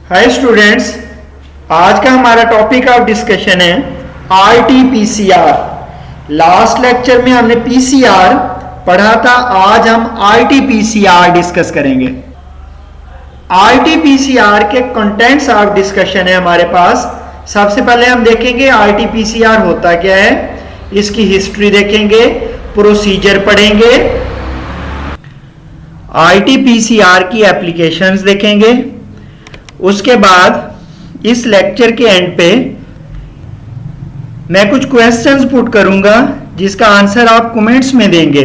Hi students, आज का हमारा टॉपिक ऑफ डिस्कशन है आरटीपीसीआर। लास्ट लेक्चर में हमने पीसीआर पढ़ा था, आज हम आरटीपीसीआर डिस्कस करेंगे। आरटीपीसीआर के कंटेंट्स ऑफ डिस्कशन है हमारे पास। सबसे पहले हम देखेंगे आरटीपीसीआर होता क्या है, इसकी हिस्ट्री देखेंगे, प्रोसीजर पढ़ेंगे, आरटीपीसीआर की एप्लीकेशंस देखेंगे। उसके बाद इस लेक्चर के एंड पे मैं कुछ क्वेश्चंस पुट करूंगा जिसका आंसर आप कमेंट्स में देंगे।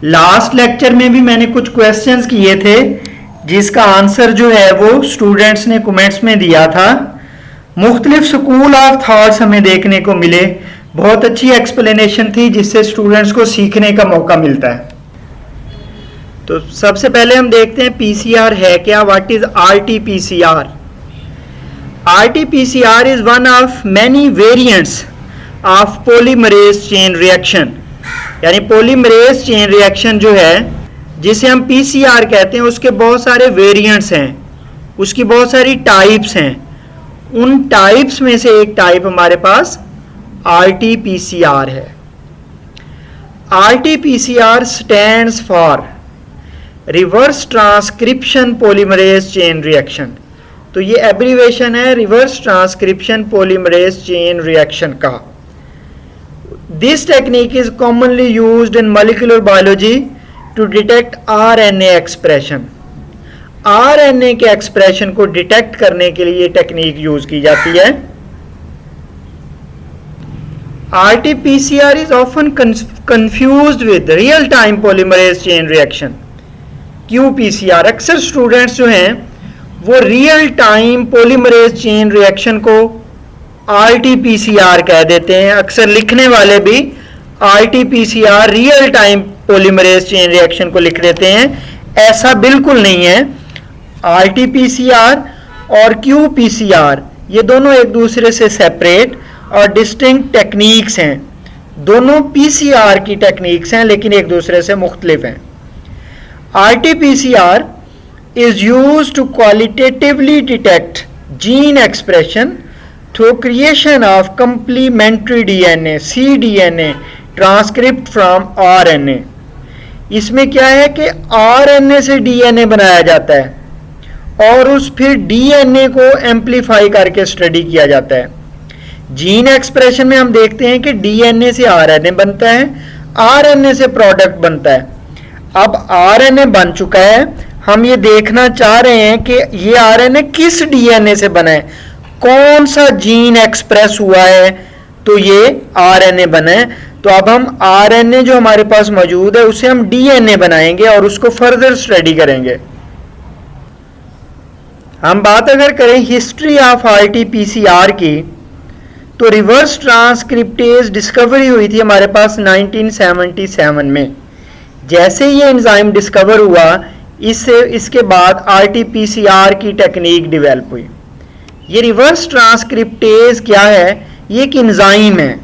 लास्ट लेक्चर में भी मैंने कुछ क्वेश्चंस किए थे जिसका आंसर जो है वो स्टूडेंट्स ने कमेंट्स में दिया था। मुख्तलिफ स्कूल ऑफ थॉट्स हमें देखने को मिले, बहुत अच्छी एक्सप्लेनेशन थी जिससे स्टूडेंट्स को सीखने का मौका मिलता है। तो सबसे पहले हम देखते हैं पीसीआर है क्या, what is RTPCR. RTPCR is one of many variants of polymerase chain reaction. यानी पॉलीमरेज चेन रिएक्शन जो है जिसे हम पीसीआर कहते हैं, उसके बहुत सारे वेरिएंट्स हैं, उसकी बहुत सारी टाइप्स हैं। उन टाइप्स में से एक टाइप हमारे पास आरटीपीसीआर है। RTPCR stands for reverse transcription polymerase chain reaction. तो ये एब्रीवेशन है reverse transcription polymerase chain reaction का। This technique is commonly used in molecular biology to detect RNA expression. RNA के एक्सप्रेशन को डिटेक्ट करने के लिए ये टेक्निक यूज की जाती है। RTPCR is often confused with real time polymerase chain reaction. QPCR, अक्सर स्टूडेंट्स जो हैं वो real time polymerase chain reaction को आरटीपीसीआर कह देते हैं। अक्सर लिखने वाले भी RTPCR real time polymerase chain reaction को लिख देते हैं। ऐसा बिल्कुल नहीं है। आरटीपीसीआर और क्यूपीसीआर ये दोनों एक दूसरे से सेपरेट और डिस्टिंक्ट टेक्निक्स हैं। दोनों पीसीआर की टेक्निक्स हैं लेकिन एक दूसरे से मुख्तलिफ हैं। RT-PCR is used to qualitatively detect gene expression through creation of complementary DNA, cDNA, transcript from RNA। इसमें क्या है कि RNA से DNA बनाया जाता है और उस फिर DNA को एम्पलीफाई करके स्टडी किया जाता है। जीन एक्सप्रेशन में हम देखते हैं कि DNA से RNA बनता है, RNA से प्रोडक्ट बनता है। अब आरएनए बन चुका है, हम ये देखना चाह रहे हैं कि ये आरएनए किस डीएनए से बना है, कौन सा जीन एक्सप्रेस हुआ है तो ये आरएनए बना है। तो अब हम आरएनए जो हमारे पास मौजूद है उसे हम डीएनए बनाएंगे और उसको फर्दर स्टडी करेंगे। हम बात अगर करें हिस्ट्री ऑफ आरटीपीसीआर की, तो रिवर्स ट्रांसक्रिप्टेज डिस्कवरी हुई थी हमारे पास 1977 में। जैसे ये एंजाइम डिस्कवर हुआ, इसके बाद आरटीपीसीआर की टेक्निक डेवलप हुई। ये रिवर्स ट्रांसक्रिप्टेज क्या है, ये एक एंजाइम है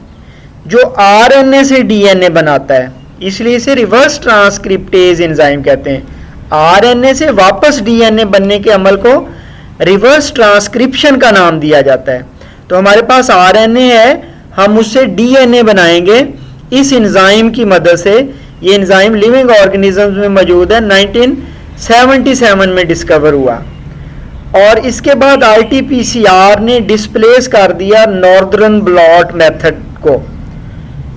जो आरएनए से डीएनए बनाता है, इसलिए इसे रिवर्स ट्रांसक्रिप्टेज एंजाइम कहते हैं। आरएनए से वापस डीएनए बनने के अमल को रिवर्स ट्रांसक्रिप्शन का नाम दिया जाता है। तो हमारे पास आरएनए है, हम उससे डीएनए बनाएंगे इस एंजाइम की मदद से। ये एंजाइम लिविंग ऑर्गेनिजम्स में मौजूद है, 1977 में डिस्कवर हुआ। और इसके बाद आरटीपीसीआर ने डिस्प्लेस कर दिया नॉर्दर्न ब्लॉट मेथड को।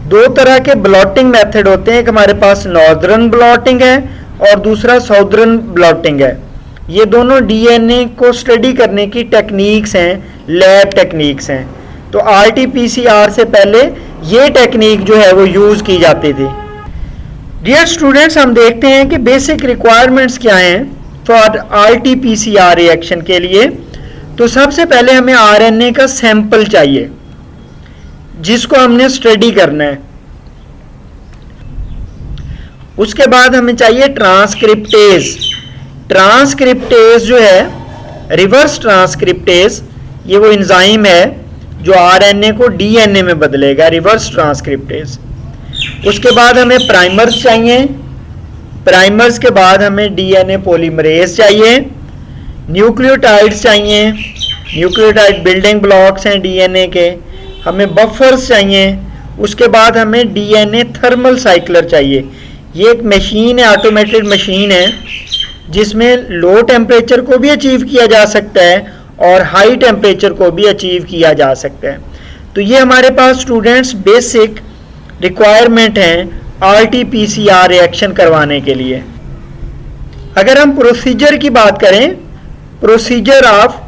दो तरह के ब्लॉटिंग मेथड होते हैं, एक हमारे पास नॉर्दर्न ब्लॉटिंग है और दूसरा साउदर्न ब्लॉटिंग है। ये दोनों डीएनए को स्टडी करने की टेक्निक्स हैं, लैब टेक्निक्स हैं। तो आरटीपीसीआर से पहले ये टेक्निक जो है वो यूज की जाती थी। डियर स्टूडेंट्स, हम देखते हैं कि बेसिक रिक्वायरमेंट्स क्या हैं फॉर आरटीपीसीआर रिएक्शन के लिए। तो सबसे पहले हमें आरएनए का सैंपल चाहिए जिसको हमने स्टडी करना है। उसके बाद हमें चाहिए ट्रांसक्रिप्टेज। ट्रांसक्रिप्टेज जो है रिवर्स ट्रांसक्रिप्टेज, ये वो एंजाइम है जो आरएनए को डीएनए में बदलेगा, रिवर्स ट्रांसक्रिप्टेज। उसके बाद हमें प्राइमर्स चाहिए, प्राइमर्स के बाद हमें डीएनए पॉलीमरेज चाहिए, न्यूक्लियोटाइड्स चाहिए, न्यूक्लियोटाइड बिल्डिंग ब्लॉक्स हैं डीएनए के, हमें बफर्स चाहिए, उसके बाद हमें डीएनए थर्मल साइक्लर चाहिए। ये एक मशीन है, ऑटोमेटेड मशीन है, जिसमें लो टेम्परेचर को भी अचीव किया जा सकता है और हाई टेम्परेचर को भी अचीव किया जा सकता है। तो ये हमारे पास स्टूडेंट्स बेसिक रिक्वायरमेंट हैं आरटीपीसीआर रिएक्शन करवाने के लिए। अगर हम प्रोसीजर की बात करें, प्रोसीजर ऑफ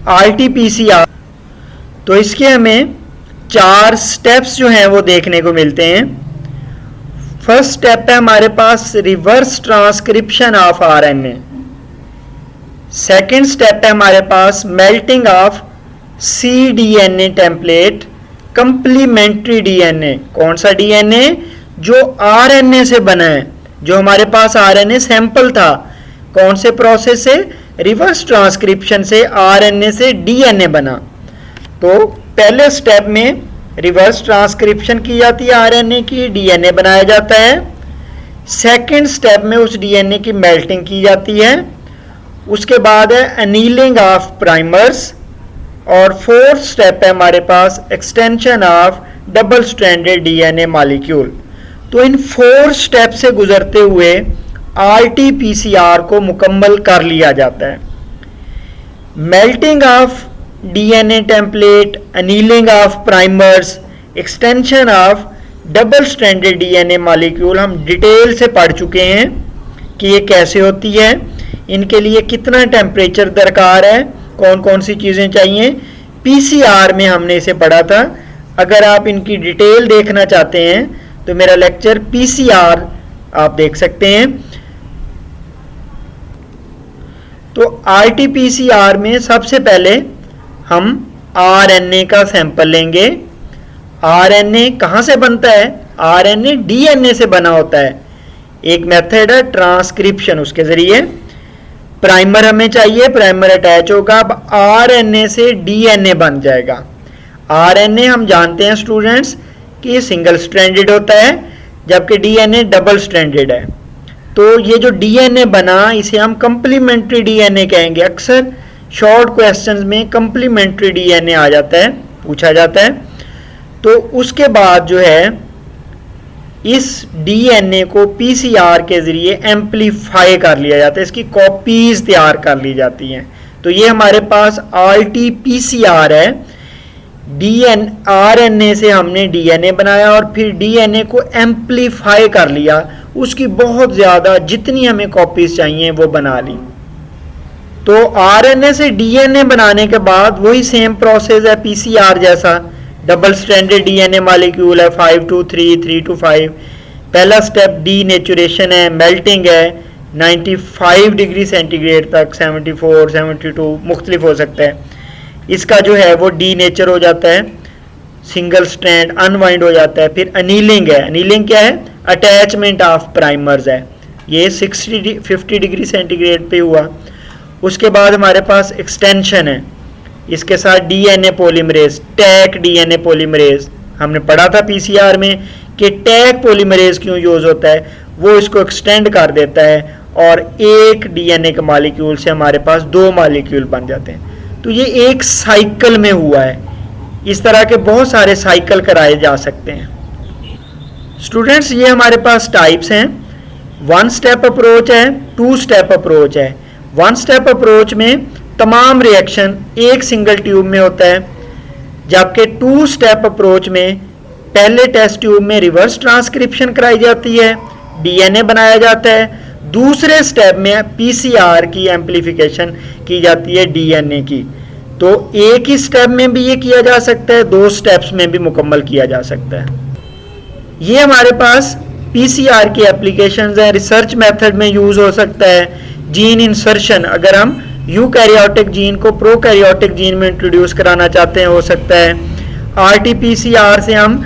आरटीपीसीआर, तो इसके हमें 4 स्टेप्स जो हैं वो देखने को मिलते हैं। फर्स्ट स्टेप है हमारे पास reverse transcription of RNA. Second step है हमारे पास melting of cDNA template complementary DNA. कौन सा डीएनए? जो आरएनए से बना है, जो हमारे पास आरएनए सैंपल था। कौन से प्रोसेस से? रिवर्स ट्रांसक्रिप्शन से आरएनए से डीएनए बना। तो पहले स्टेप में रिवर्स ट्रांसक्रिप्शन की जाती है आरएनए की, डीएनए बनाया जाता है। सेकंड स्टेप में उस डीएनए की मेल्टिंग की जाती है। उसके बाद है एनीलिंग ऑफ प्राइमर्स, और फोर्थ स्टेप है हमारे पास extension of double stranded DNA molecule. तो इन 4 स्टेप से गुजरते हुए आरटीपीसीआर को मुकम्मल कर लिया जाता है। Melting of DNA template, annealing of primers, extension of double stranded DNA molecule हम डिटेल से पढ़ चुके हैं कि ये कैसे होती है, इनके लिए कितना टेम्परेचर दरकार है, कौन कौन सी चीज़ें चाहिए। पीसीआर में हमने इसे पढ़ा था। अगर आप इनकी डिटेल देखना चाहते हैं तो मेरा लेक्चर पीसीआर आप देख सकते हैं। तो आरटीपीसीआर में सबसे पहले हम आरएनए का सैंपल लेंगे। आरएनए कहाँ से बनता है? आरएनए डीएनए से बना होता है। एक मेथड है ट्रांसक्रिप्शन, उसके जरिए। प्राइमर हमें चाहिए, प्राइमर अटैच होगा, अब आरएनए से डीएनए बन जाएगा। आरएनए हम जानते हैं स्टूडेंट्स कि सिंगल स्ट्रैंडेड होता है, जबकि डीएनए डबल स्ट्रैंडेड है। तो ये जो डीएनए बना, इसे हम कंप्लीमेंट्री डीएनए कहेंगे। अक्सर शॉर्ट क्वेश्चंस में कंप्लीमेंट्री डीएनए आ जाता है, पूछा जाता है। तो उसके बाद जो है इस डीएनए को पीसीआर के जरिए एम्पलीफाई कर लिया जाता है, इसकी कॉपीज तैयार कर ली जाती हैं। तो ये हमारे पास आरटीपीसीआर है। आरएनए से हमने डीएनए बनाया और फिर डीएनए को एम्पलीफाई कर लिया, उसकी बहुत ज्यादा जितनी हमें कॉपीज चाहिए वो बना ली। तो आरएनए से डीएनए बनाने के बाद वही सेम प्रोसेस है पीसीआर जैसा। डबल स्ट्रैंडेड डीएनए मॉलिक्यूल है 5 to 3, 3 to 5। पहला स्टेप डीनेचुरेशन है, मेल्टिंग है 95 डिग्री सेंटीग्रेड तक, 74, 72 मुख्तलिफ हो सकता है। इसका जो है वो डीनेचर हो जाता है, सिंगल स्ट्रैंड अनवाइंड हो जाता है। फिर अनीलिंग है। अनीलिंग क्या है? अटैचमेंट ऑफ प्राइमर्स है। ये 50 डिग्री सेंटीग्रेड पे हुआ। उसके बाद हमारे पास एक्सटेंशन है, इसके साथ डीएनए पॉलीमरेज, टैक डीएनए पॉलीमरेज। हमने पढ़ा था पीसीआर में कि टैक पॉलीमरेज क्यों यूज होता है, वो इसको एक्सटेंड कर देता है और एक डीएनए के मॉलिक्यूल से हमारे पास 2 मॉलिक्यूल बन जाते हैं। तो ये एक साइकिल में हुआ है। इस तरह के बहुत सारे साइकिल कराए जा सकते हैं। स्टूडेंट्स, ये हमारे पास टाइप्स हैं। 1 स्टेप अप्रोच है, 2 स्टेप अप्रोच है। 1 स्टेप अप्रोच में तमाम रिएक्शन एक सिंगल ट्यूब में होता है, जबकि 2 स्टेप अप्रोच में पहले टेस्ट ट्यूब में रिवर्स ट्रांसक्रिप्शन कराई जाती है, डीएनए बनाया जाता है। दूसरे स्टेप में पीसीआर की एम्पलीफिकेशन की जाती है डीएनए की। तो एक ही स्टेप में भी ये किया जा सकता है, 2 स्टेप्स में भी मुकम्मल किया जा सकता है। ये हमारे पास पीसीआर की एप्लीकेशंस हैं। रिसर्च मेथड में यूज हो सकता है। जीन इंसर्शन, अगर हम यूकैरियोटिक जीन को प्रोकैरियोटिक जीन में इंट्रोड्यूस कराना चाहते हैं, हो सकता है। आरटीपीसीआर से हम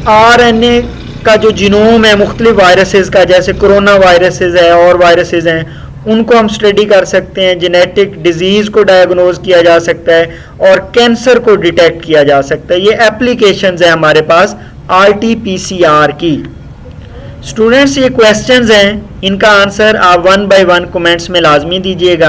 आरएनए का जो जीनोम है मुख्तलिफ वायरसेस का, जैसे कोरोना वायरसेस है और वायरसेस हैं, उनको हम स्टडी कर सकते हैं। जेनेटिक डिजीज को डायग्नोज किया जा सकता है और कैंसर को डिटेक्ट किया जा सकता है। ये एप्लीकेशंस है हमारे पास आरटीपीसीआर की। स्टूडेंट्स, ये क्वेश्चंस हैं, इनका आंसर आप 1 by 1 कमेंट्स में लाजमी दीजिएगा।